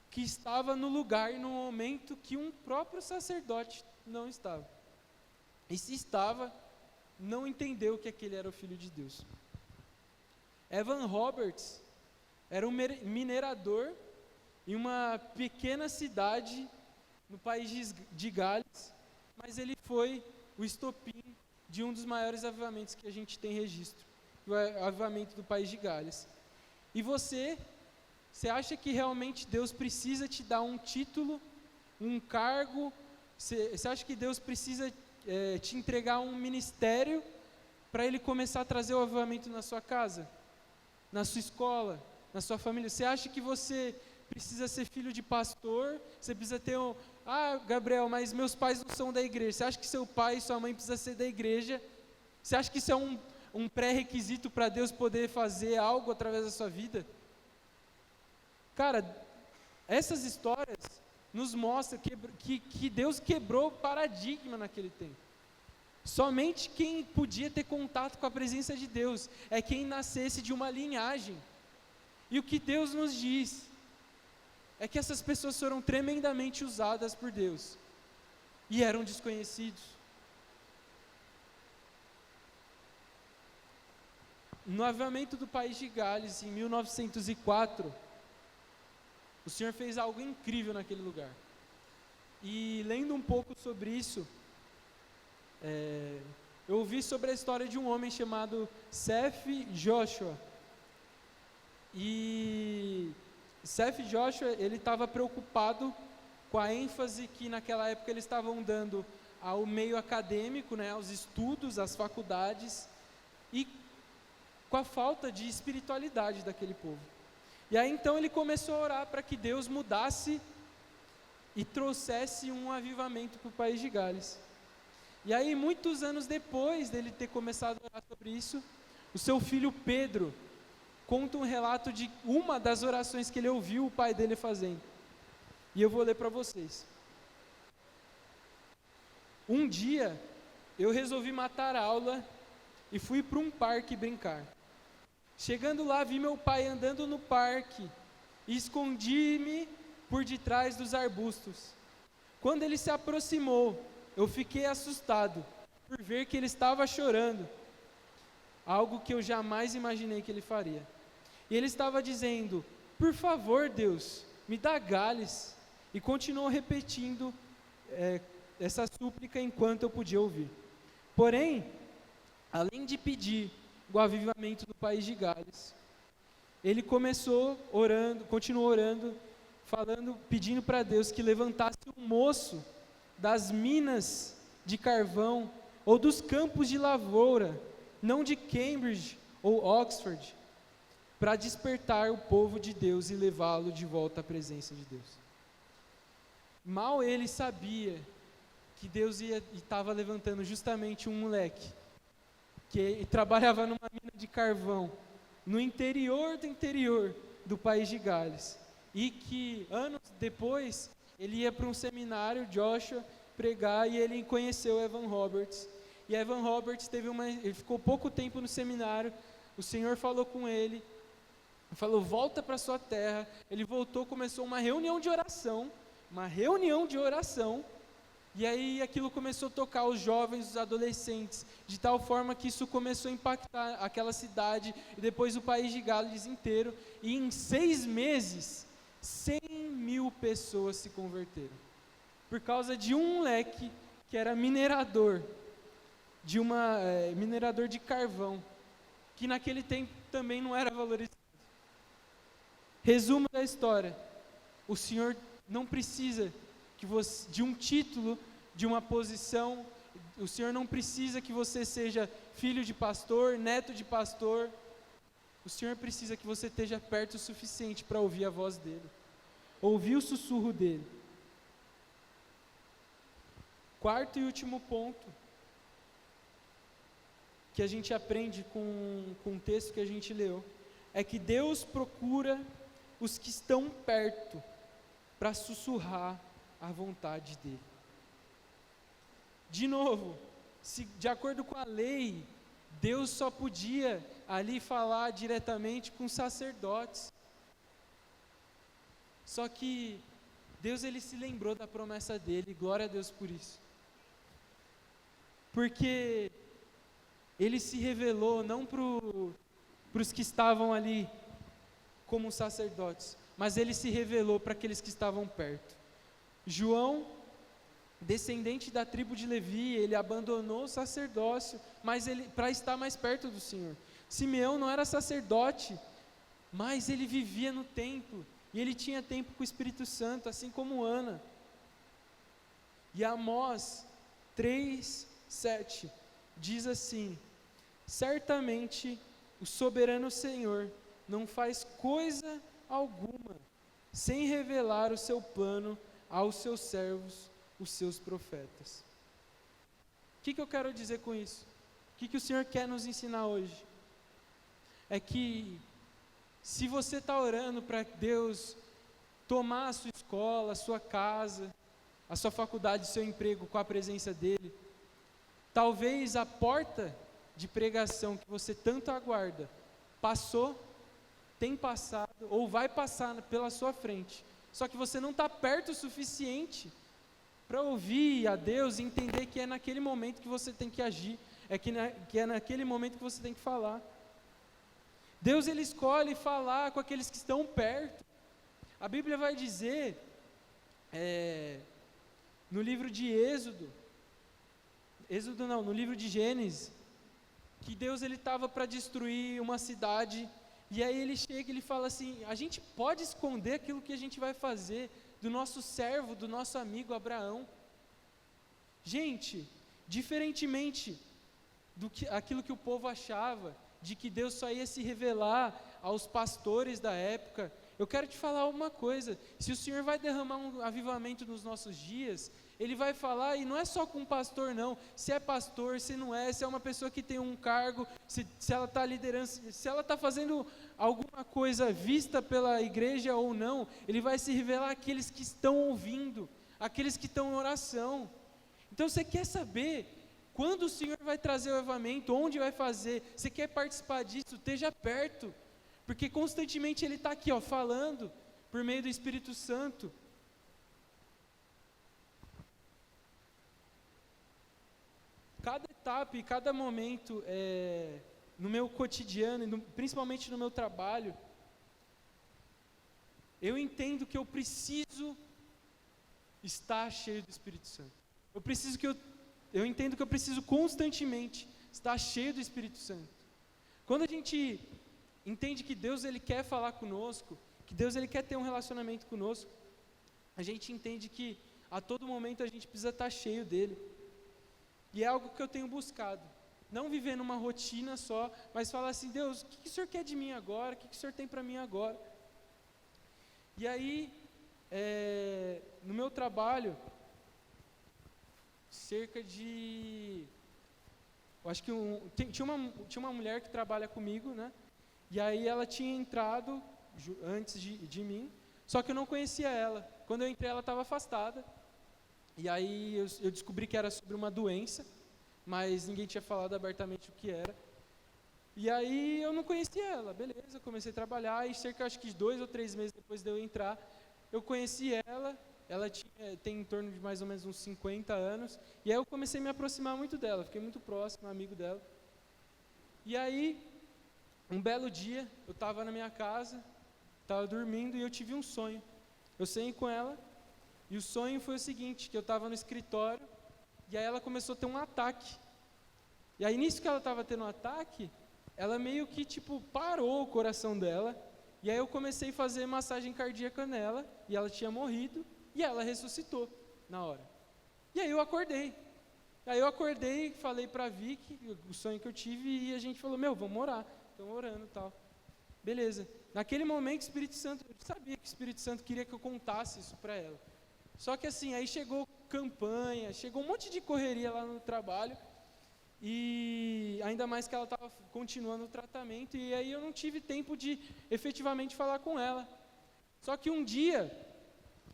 que estava no lugar e no momento que um próprio sacerdote não estava. E se estava, não entendeu que aquele era o Filho de Deus. Evan Roberts era um minerador em uma pequena cidade no país de Gales, mas ele foi o estopim de um dos maiores avivamentos que a gente tem registro, o avivamento do país de Gales. E você acha que realmente Deus precisa te dar um título, um cargo? Você acha que Deus precisa te entregar um ministério para Ele começar a trazer o avivamento na sua casa, na sua escola, na sua família? Você acha que você precisa ser filho de pastor? Você precisa ter Gabriel, mas meus pais não são da igreja. Você acha que seu pai e sua mãe precisam ser da igreja? Você acha que isso é um pré-requisito para Deus poder fazer algo através da sua vida? Cara, essas histórias nos mostram que Deus quebrou o paradigma naquele tempo. Somente quem podia ter contato com a presença de Deus é quem nascesse de uma linhagem. E o que Deus nos diz é que essas pessoas foram tremendamente usadas por Deus e eram desconhecidos. No avivamento do país de Gales, em 1904, o Senhor fez algo incrível naquele lugar. E lendo um pouco sobre isso, eu ouvi sobre a história de um homem chamado Seth Joshua. E Seth Joshua, ele estava preocupado com a ênfase que naquela época eles estavam dando ao meio acadêmico, né, aos estudos, às faculdades, e com a falta de espiritualidade daquele povo. E aí então ele começou a orar para que Deus mudasse e trouxesse um avivamento para o país de Gales. E aí, muitos anos depois dele ter começado a orar sobre isso, o seu filho Pedro conta um relato de uma das orações que ele ouviu o pai dele fazendo. E eu vou ler para vocês. Um dia, eu resolvi matar a aula e fui para um parque brincar. Chegando lá, vi meu pai andando no parque e escondi-me por detrás dos arbustos. Quando ele se aproximou, eu fiquei assustado por ver que ele estava chorando, algo que eu jamais imaginei que ele faria. E ele estava dizendo: por favor, Deus, me dá Gales. E continuou repetindo essa súplica enquanto eu podia ouvir. Porém, além de pedir o avivamento do país de Gales, ele continuou orando, pedindo para Deus que levantasse um moço das minas de carvão ou dos campos de lavoura, não de Cambridge ou Oxford, para despertar o povo de Deus e levá-lo de volta à presença de Deus. Mal ele sabia que Deus estava levantando justamente um moleque que trabalhava numa mina de carvão no interior do país de Gales, e que anos depois ele ia para um seminário, Joshua, pregar, e ele conheceu Evan Roberts. E Evan Roberts ele ficou pouco tempo no seminário. O Senhor falou com ele, falou: volta para sua terra. Ele voltou, começou uma reunião de oração, e aí aquilo começou a tocar os jovens, os adolescentes, de tal forma que isso começou a impactar aquela cidade, e depois o país de Gales inteiro, e em 6 meses, 100.000 pessoas se converteram, por causa de um moleque que era minerador minerador de carvão, que naquele tempo também não era valorizado. Resumo da história: o Senhor não precisa de um título, de uma posição. O Senhor não precisa que você seja filho de pastor, neto de pastor. O Senhor precisa que você esteja perto o suficiente para ouvir a voz dele, ouvir o sussurro dele. Quarto e último ponto que a gente aprende com o texto que a gente leu é que Deus procura os que estão perto para sussurrar a vontade dele. De novo, de acordo com a lei, Deus só podia ali falar diretamente com sacerdotes. Só que Deus, ele se lembrou da promessa dele, glória a Deus por isso. Porque ele se revelou não para os que estavam ali como sacerdotes, mas ele se revelou para aqueles que estavam perto. João, descendente da tribo de Levi, ele abandonou o sacerdócio, mas ele para estar mais perto do Senhor. Simeão não era sacerdote, mas ele vivia no templo, e ele tinha tempo com o Espírito Santo, assim como Ana. E Amós 3:7 diz assim: certamente o soberano Senhor não faz coisa alguma sem revelar o seu plano aos seus servos, os seus profetas. O que eu quero dizer com isso? O que o Senhor quer nos ensinar hoje? É que se você está orando para Deus tomar a sua escola, a sua casa, a sua faculdade, o seu emprego com a presença dEle, talvez a porta de pregação que você tanto aguarda passou, tem passado ou vai passar pela sua frente, só que você não está perto o suficiente para ouvir a Deus e entender que é naquele momento que você tem que agir, que é naquele momento que você tem que falar. Deus, ele escolhe falar com aqueles que estão perto. A Bíblia vai dizer, no livro de no livro de Gênesis, que Deus, ele estava para destruir uma cidade, e aí ele chega e ele fala assim: a gente pode esconder aquilo que a gente vai fazer do nosso servo, do nosso amigo Abraão? Gente, diferentemente aquilo que o povo achava, de que Deus só ia se revelar aos pastores da época, eu quero te falar uma coisa: se o Senhor vai derramar um avivamento nos nossos dias, Ele vai falar, e não é só com um pastor não, se é pastor, se não é, se é uma pessoa que tem um cargo, se ela está liderando, se ela está fazendo alguma coisa vista pela igreja ou não, Ele vai se revelar àqueles que estão ouvindo, àqueles que estão em oração. Então você quer saber quando o Senhor vai trazer o avivamento, onde vai fazer, você quer participar disso, esteja perto, porque constantemente Ele está aqui, falando, por meio do Espírito Santo. Cada etapa e cada momento no meu cotidiano, principalmente no meu trabalho, eu entendo que eu preciso estar cheio do Espírito Santo. Eu entendo que eu preciso constantemente estar cheio do Espírito Santo. Quando a gente entende que Deus, ele quer falar conosco, que Deus, ele quer ter um relacionamento conosco, a gente entende que a todo momento a gente precisa estar cheio dele. E é algo que eu tenho buscado, não viver numa rotina só, mas falar assim: Deus, o que o Senhor quer de mim agora? O que o Senhor tem para mim agora? E aí, no meu trabalho, tinha uma mulher que trabalha comigo, né? E aí ela tinha entrado antes de mim, só que eu não conhecia ela. Quando eu entrei, ela estava afastada. E aí eu descobri que era sobre uma doença, mas ninguém tinha falado abertamente o que era. E aí eu não conhecia ela, beleza, comecei a trabalhar, e cerca, acho que 2 ou 3 meses depois de eu entrar, eu conheci ela. Ela tem em torno de mais ou menos uns 50 anos, e aí eu comecei a me aproximar muito dela, fiquei muito próximo, amigo dela. E aí, um belo dia, eu estava na minha casa, estava dormindo, e eu tive um sonho. Eu sonhei com ela, e o sonho foi o seguinte: que eu estava no escritório E aí ela começou a ter um ataque. E aí nisso que ela estava tendo um ataque, ela meio que tipo parou o coração dela. E aí eu comecei a fazer massagem cardíaca nela, e ela tinha morrido, e ela ressuscitou na hora. E aí eu acordei. Aí eu acordei, falei pra Vicky o sonho que eu tive, e a gente falou, vamos orar. Estamos orando e tal. Beleza. Naquele momento, o Espírito Santo, eu sabia que o Espírito Santo queria que eu contasse isso para ela. Só que assim, aí chegou campanha, chegou um monte de correria lá no trabalho, e ainda mais que ela estava continuando o tratamento, e aí eu não tive tempo de efetivamente falar com ela. Só que um dia,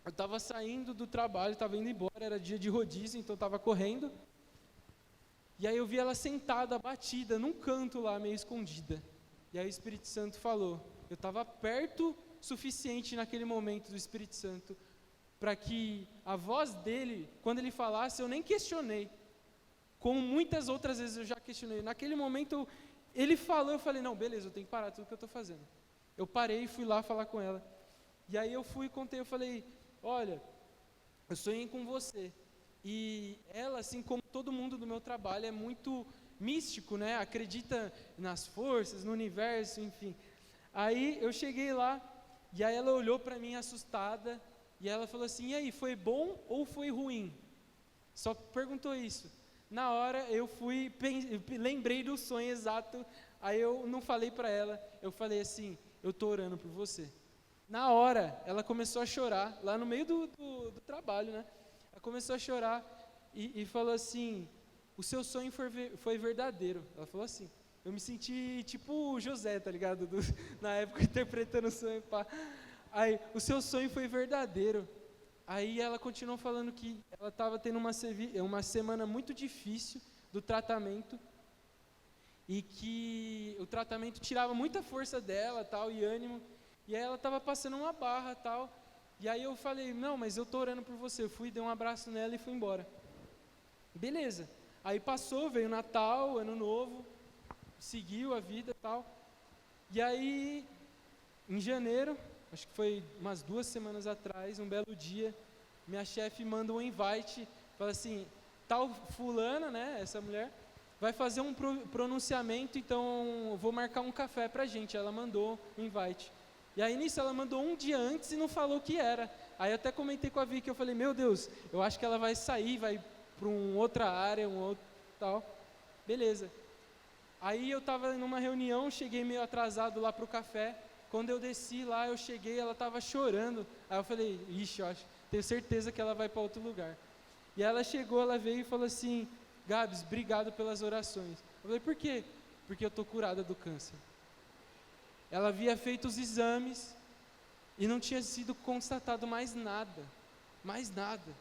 eu estava saindo do trabalho, estava indo embora, era dia de rodízio, então eu estava correndo, e aí eu vi ela sentada, abatida, num canto lá, meio escondida. E aí o Espírito Santo falou, eu estava perto suficiente naquele momento do Espírito Santo, para que a voz dele, quando ele falasse, eu nem questionei, como muitas outras vezes eu já questionei. Naquele momento, ele falou, eu falei, não, beleza, eu tenho que parar tudo que eu estou fazendo. Eu parei e fui lá falar com ela. E aí eu fui e contei, eu falei, olha, eu sonhei com você. E ela, assim como todo mundo do meu trabalho, é muito místico, né? Acredita nas forças, no universo, enfim. Aí eu cheguei lá, e aí ela olhou para mim assustada, e ela falou assim, e aí, foi bom ou foi ruim? Só perguntou isso. Na hora eu lembrei do sonho exato, aí eu não falei para ela, eu falei assim, eu estou orando por você. Na hora, ela começou a chorar, lá no meio do trabalho, né? Ela começou a chorar e falou assim, o seu sonho foi verdadeiro. Ela falou assim, eu me senti tipo o José, tá ligado? Na época interpretando o sonho, pá. Aí, o seu sonho foi verdadeiro. Aí ela continuou falando que ela estava tendo uma semana muito difícil do tratamento, e que o tratamento tirava muita força dela, tal, e ânimo, e aí ela estava passando uma barra, tal, e aí eu falei, não, mas eu estou orando por você. Eu fui, dei um abraço nela e fui embora. Beleza. Aí passou, veio Natal, Ano Novo, seguiu a vida e tal, e aí, em janeiro, acho que foi umas 2 semanas atrás, um belo dia, minha chefe manda um invite, fala assim, tal fulana, né, essa mulher, vai fazer um pronunciamento, então eu vou marcar um café pra gente. Ela mandou um invite. E aí nisso ela mandou um dia antes e não falou o que era. Aí eu até comentei com a Vicky, eu falei, meu Deus, eu acho que ela vai sair, vai para uma outra área, um outro tal. Beleza. Aí eu estava numa reunião, cheguei meio atrasado lá pro café. Quando eu desci lá, eu cheguei, ela estava chorando. Aí eu falei, ixi, eu tenho certeza que ela vai para outro lugar. E ela chegou, ela veio e falou assim, Gabs, obrigado pelas orações. Eu falei, por quê? Porque eu estou curada do câncer. Ela havia feito os exames e não tinha sido constatado mais nada. Mais nada.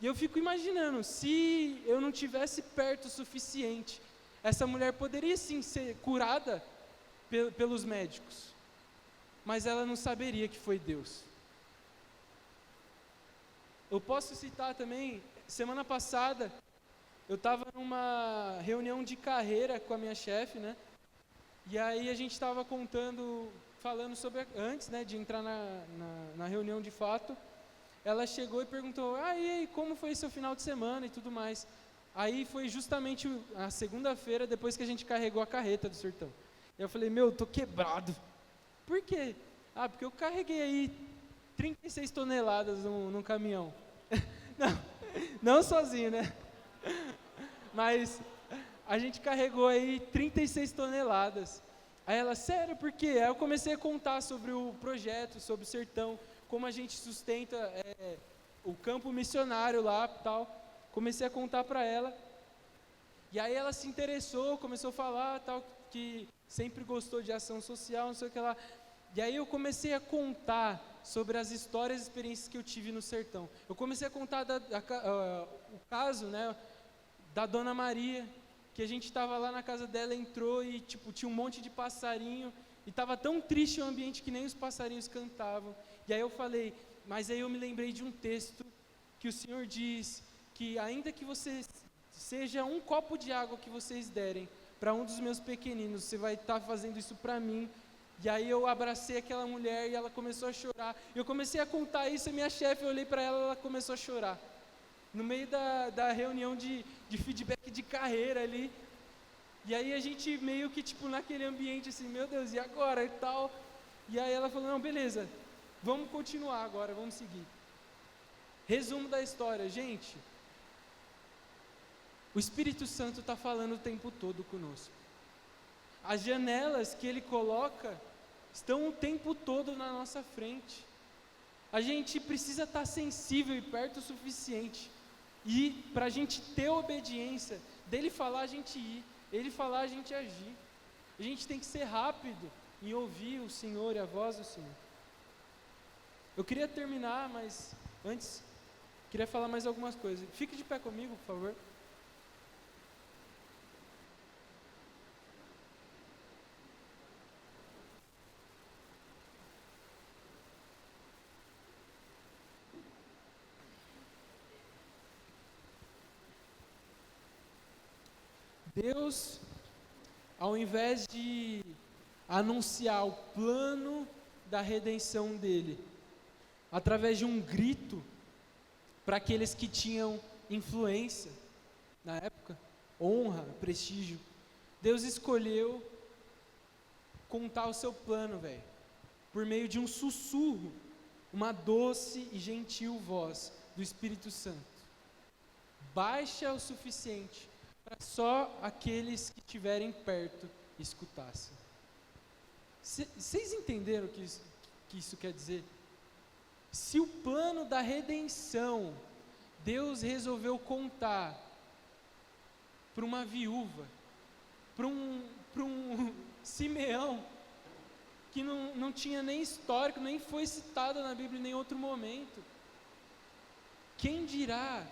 E eu fico imaginando, se eu não tivesse perto o suficiente, essa mulher poderia sim ser curada pelos médicos, mas ela não saberia que foi Deus. Eu posso citar também, semana passada, eu estava numa reunião de carreira com a minha chefe, né? E aí a gente estava falando sobre, antes, né, de entrar na reunião de fato, ela chegou e perguntou, e aí, como foi seu final de semana e tudo mais? Aí foi justamente a segunda-feira, depois que a gente carregou a carreta do sertão. Eu falei, eu tô quebrado. Por quê? Porque eu carreguei aí 36 toneladas num caminhão. Não sozinho, né? Mas a gente carregou aí 36 toneladas. Aí ela, sério, por quê? Aí eu comecei a contar sobre o projeto, sobre o sertão, como a gente sustenta o campo missionário lá e tal. Comecei a contar para ela. E aí ela se interessou, começou a falar tal, que sempre gostou de ação social, não sei o que lá. E aí eu comecei a contar sobre as histórias e experiências que eu tive no sertão. Eu comecei a contar o caso, né, da Dona Maria, que a gente estava lá na casa dela, entrou e tipo, tinha um monte de passarinho, e estava tão triste o ambiente que nem os passarinhos cantavam. E aí eu falei, mas aí eu me lembrei de um texto que o Senhor diz que ainda que seja um copo de água que vocês derem para um dos meus pequeninos, você vai estar fazendo isso para mim. E aí eu abracei aquela mulher e ela começou a chorar. Eu comecei a contar isso, a minha chefe, eu olhei para ela, ela começou a chorar. no meio da reunião de feedback de carreira ali. E aí a gente meio que tipo naquele ambiente assim, meu Deus, e agora e tal. E aí ela falou, não, beleza, vamos continuar agora, vamos seguir. Resumo da história, gente. O Espírito Santo está falando o tempo todo conosco. As janelas que Ele coloca estão o tempo todo na nossa frente. A gente precisa estar sensível e perto o suficiente. E para a gente ter obediência, dele falar a gente ir, ele falar a gente agir. A gente tem que ser rápido em ouvir o Senhor e a voz do Senhor. Eu queria terminar, mas antes, queria falar mais algumas coisas. Fique de pé comigo, por favor. Deus, ao invés de anunciar o plano da redenção dele, através de um grito para aqueles que tinham influência na época, honra, prestígio, Deus escolheu contar o seu plano, velho, por meio de um sussurro, uma doce e gentil voz do Espírito Santo, baixa o suficiente para só aqueles que estiverem perto escutassem. Vocês entenderam o que isso quer dizer? Se o plano da redenção, Deus resolveu contar para uma viúva, para um Simeão, que não tinha nem histórico, nem foi citado na Bíblia em nenhum outro momento, quem dirá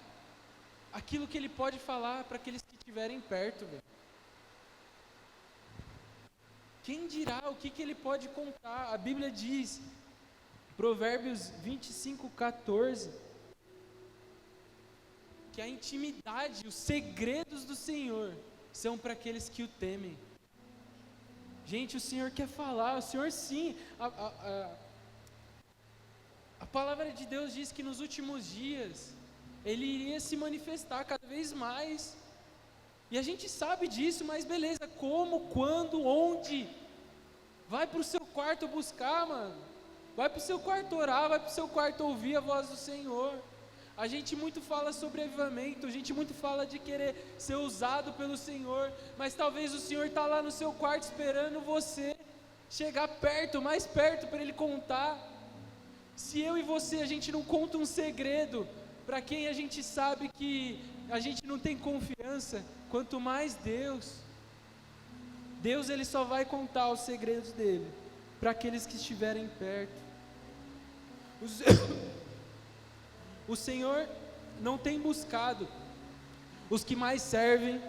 aquilo que ele pode falar para aqueles que estiverem perto, velho? Quem dirá o que ele pode contar? A Bíblia diz, Provérbios 25:14, que a intimidade, os segredos do Senhor são para aqueles que o temem. Gente, o Senhor quer falar, o Senhor sim. A palavra de Deus diz que nos últimos dias Ele iria se manifestar cada vez mais. E a gente sabe disso, mas beleza, como, quando, onde? Vai para o seu quarto buscar, mano. Vai para o seu quarto orar, vai para o seu quarto ouvir a voz do Senhor. A gente muito fala sobre avivamento, a gente muito fala de querer ser usado pelo Senhor, mas talvez o Senhor está lá no seu quarto esperando você chegar perto, mais perto para Ele contar. Se eu e você, a gente não conta um segredo para quem a gente sabe que a gente não tem confiança, quanto mais Deus. Deus, Ele só vai contar os segredos dEle para aqueles que estiverem perto. O Senhor não tem buscado os que mais servem,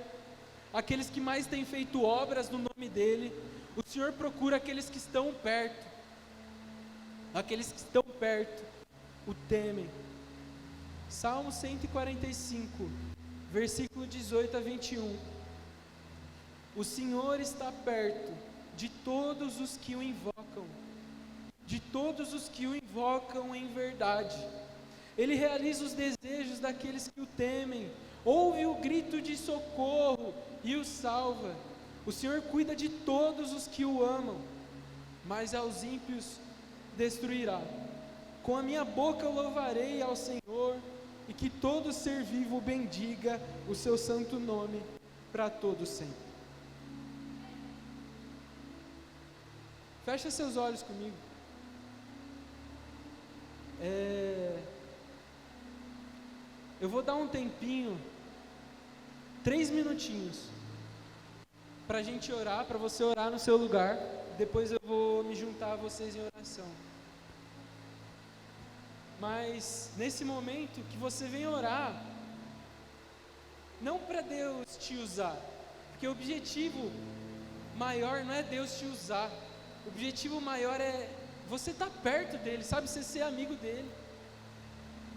aqueles que mais têm feito obras no nome dEle. O Senhor procura aqueles que estão perto, aqueles que estão perto o temem. Salmo 145, versículo 18 a 21. O Senhor está perto de todos os que o invocam, de todos os que o invocam em verdade. Ele realiza os desejos daqueles que o temem, ouve o grito de socorro e o salva. O Senhor cuida de todos os que o amam, mas aos ímpios destruirá. Com a minha boca eu louvarei ao Senhor, e que todo ser vivo bendiga o seu santo nome para todo sempre. Fecha seus olhos comigo. Eu vou dar um tempinho, 3 minutinhos, para a gente orar, para você orar no seu lugar. Depois eu vou me juntar a vocês em oração. Mas nesse momento que você vem orar, não para Deus te usar, porque o objetivo maior não é Deus te usar. O objetivo maior é você estar perto dele, sabe? Você ser amigo dele.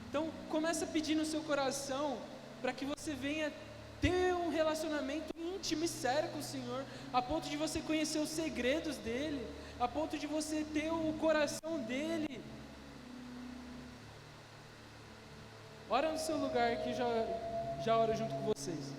Então começa a pedir no seu coração para que você venha ter um relacionamento íntimo e sério com o Senhor, a ponto de você conhecer os segredos dele, a ponto de você ter o coração dele. Ora no seu lugar que já oro junto com vocês.